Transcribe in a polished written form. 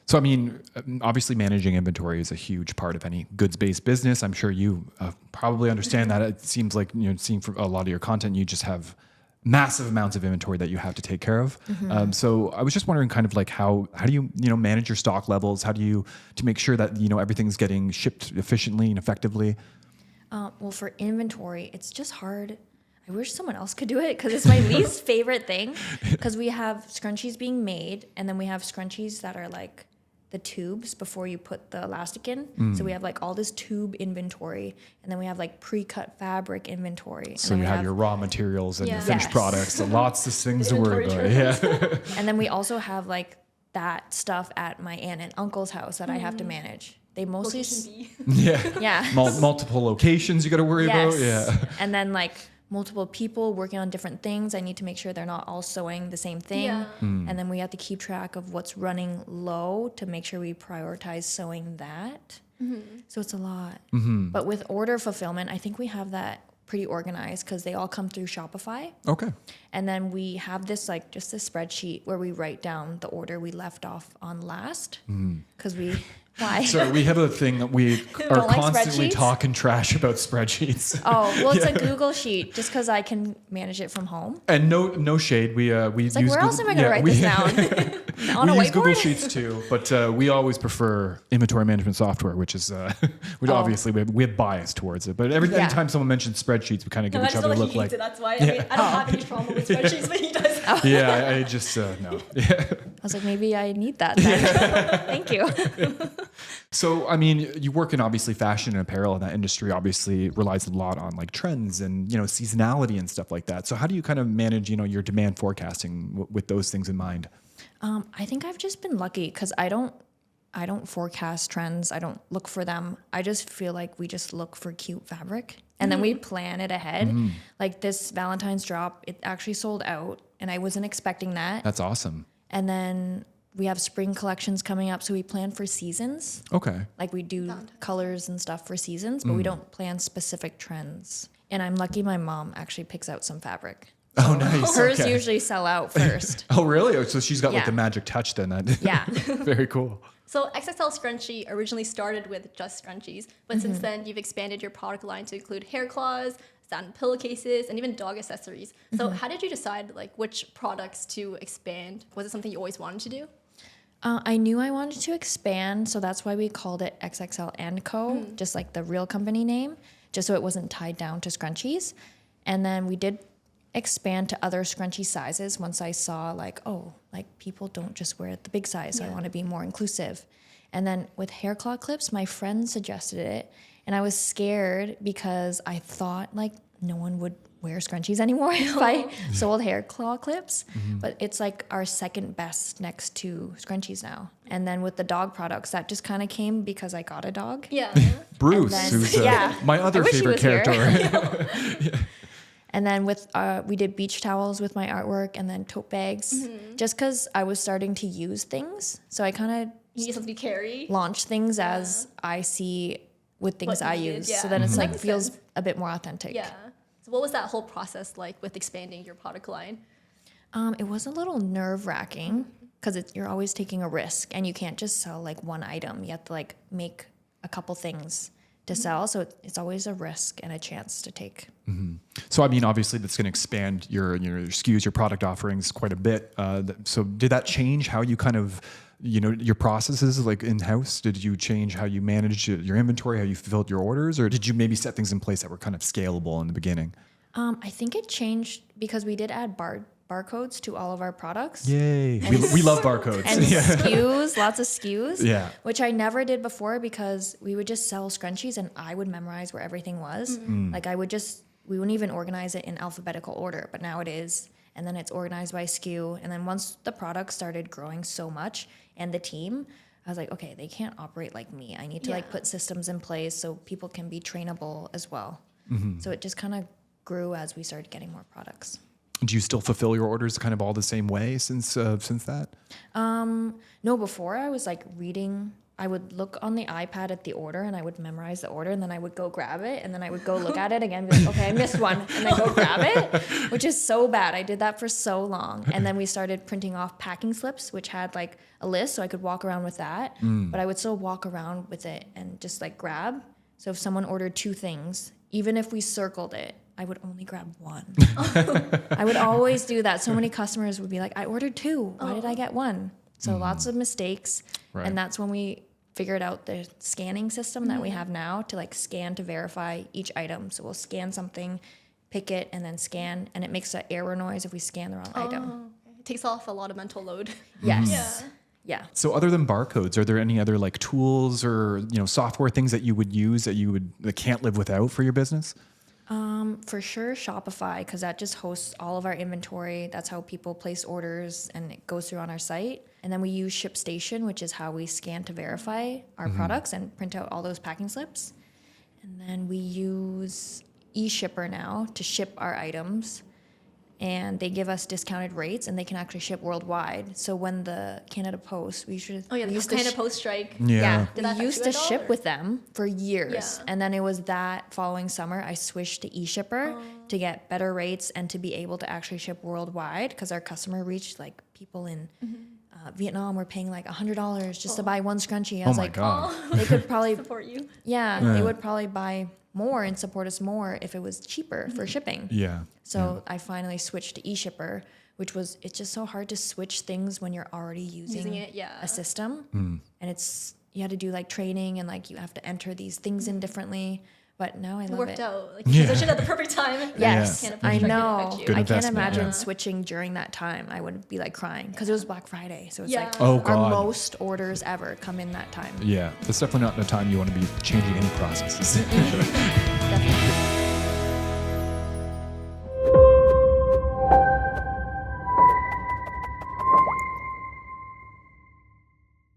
So, I mean, obviously managing inventory is a huge part of any goods-based business. I'm sure you probably understand that. It seems like, seeing from a lot of your content, you just have massive amounts of inventory that you have to take care of. So I was just wondering kind of like how do you, manage your stock levels? How do you, to make sure that, everything's getting shipped efficiently and effectively? Well, for inventory, it's just hard. I wish someone else could do it because it's my least favorite thing, because we have scrunchies being made, and then we have scrunchies that are like the tubes before you put the elastic in. So we have like all this tube inventory, and then we have like pre-cut fabric inventory. So you have your raw materials and your finished Yes. products, so lots of things to worry about. Yeah. And then we also have like that stuff at my aunt and uncle's house that I have to manage. They mostly Yeah. Multiple locations you got to worry about. Yeah. And then like multiple people working on different things. I need to make sure they're not all sewing the same thing. Yeah. And then we have to keep track of what's running low to make sure we prioritize sewing that. So it's a lot. But with order fulfillment, I think we have that pretty organized because they all come through Shopify. Okay. And then we have this like just a spreadsheet where we write down the order we left off on last. Because why? Sorry, we have a thing that we are Don't like constantly spreadsheets? talking trash about spreadsheets. Oh, well, it's a Google sheet just because I can manage it from home. And no shade. We It's like, use where else am I going to write this down? On a we use Google whiteboard? Sheets too, but we always prefer inventory management software, which is obviously we have bias towards it. But anytime someone mentions spreadsheets, we kind of give each other a look like. That's why. I mean, I don't have any trauma with spreadsheets, but he does. Yeah, I just no. Yeah. I was like, maybe I need that then. Thank you. So, I mean, you work in obviously fashion and apparel, and that industry obviously relies a lot on like trends and, seasonality and stuff like that. So how do you kind of manage, your demand forecasting with those things in mind? I think I've just been lucky because I don't forecast trends. I don't look for them. I just feel like we just look for cute fabric and then we plan it ahead. Like this Valentine's drop, it actually sold out and I wasn't expecting that. That's awesome. And then we have spring collections coming up, so we plan for seasons. Okay. Like we do colors and stuff for seasons, but we don't plan specific trends. And I'm lucky my mom actually picks out some fabric. Oh, nice. Hers Okay. usually sell out first. Oh, really? Oh, so she's got like Yeah. the magic touch then. Yeah. Very cool. So XXL Scrunchie originally started with just scrunchies, but since then you've expanded your product line to include hair claws, satin pillowcases, and even dog accessories. So how did you decide like which products to expand? Was it something you always wanted to do? I knew I wanted to expand, so that's why we called it XXL & Co., just like the real company name, just so it wasn't tied down to scrunchies. And then we did expand to other scrunchie sizes once I saw like, oh, like people don't just wear the big size, so I want to be more inclusive. And then with hair claw clips, my friend suggested it, and I was scared because I thought like no one would wear scrunchies anymore if I sold hair claw clips, but it's like our second best next to scrunchies now. And then with the dog products, that just kind of came because I got a dog. Yeah. Bruce, then- who's Yeah. my other I wish he favorite was here. character. And then with we did beach towels with my artwork, and then tote bags, just because I was starting to use things. So I kind You need something to carry. of launch things as I see with things What I you use. use, So yeah. then it's like Makes feels sense. a bit more authentic. Yeah. So what was that whole process like with expanding your product line? It was a little nerve wracking because you're always taking a risk, and you can't just sell like one item. You have to like make a couple things to sell. So it's always a risk and a chance to take. So, I mean, obviously that's going to expand your SKUs, your product offerings quite a bit. So did that change how you kind of, your processes like in-house? Did you change how you managed your inventory, how you fulfilled your orders, or did you maybe set things in place that were kind of scalable in the beginning? I think it changed because we did add barcodes to all of our products. Yay. We love barcodes. And SKUs, lots of SKUs, Yeah. which I never did before because we would just sell scrunchies and I would memorize where everything was. Like we wouldn't even organize it in alphabetical order, but now it is. And then it's organized by SKU. And then once the product started growing so much and the team, I was like, okay, they can't operate like me. I need to like put systems in place so people can be trainable as well. So it just kind of grew as we started getting more products. Do you still fulfill your orders kind of all the same way since that? No, before I was like reading I would look on the iPad at the order and I would memorize the order and then I would go grab it and then I would go look at it again and be like, okay, I missed one, and then go grab it, which is so bad. I did that for so long. And then we started printing off packing slips, which had like a list, so I could walk around with that. But I would still walk around with it and just like grab. So if someone ordered 2 things, even if we circled it, I would only grab 1. I would always do that. So many customers would be like, I ordered 2. Why did I get 1? So lots of mistakes. Right. And that's when we figured out the scanning system that we have now to like scan to verify each item. So we'll scan something, pick it, and then scan. And it makes an error noise if we scan the wrong item. It takes off a lot of mental load. Yes. Yeah. Yeah. So other than barcodes, are there any other like tools or, software things that you would use that can't live without for your business? For sure, Shopify, because that just hosts all of our inventory. That's how people place orders and it goes through on our site. And then we use ShipStation, which is how we scan to verify our products and print out all those packing slips. And then we use eShipper now to ship our items. And they give us discounted rates and they can actually ship worldwide. So when the Canada Post, we used The Canada Post strike. Yeah. Did that we used affect to you at all, ship or? with them for years. Yeah. And then it was that following summer, I switched to eShipper to get better rates and to be able to actually ship worldwide because our customer reached like people in Vietnam were paying like $100 just to buy 1 scrunchie. I was my like, God. they could probably, Support you. they would probably buy more and support us more if it was cheaper for shipping. Yeah. So I finally switched to eShipper, it's just so hard to switch things when you're already using it, yeah. a system. And you had to do like training and like you have to enter these things in differently. But now I love Worked it. out. Like you positioned at the perfect time. Yes, Canada Post I strike didn't know. affect you. Good I can't investment, imagine yeah. switching during that time. I would be like crying because it was Black Friday. So it's Yeah. like Oh, our God. most orders ever come in that time. Yeah. That's definitely not the time you want to be changing any processes. Definitely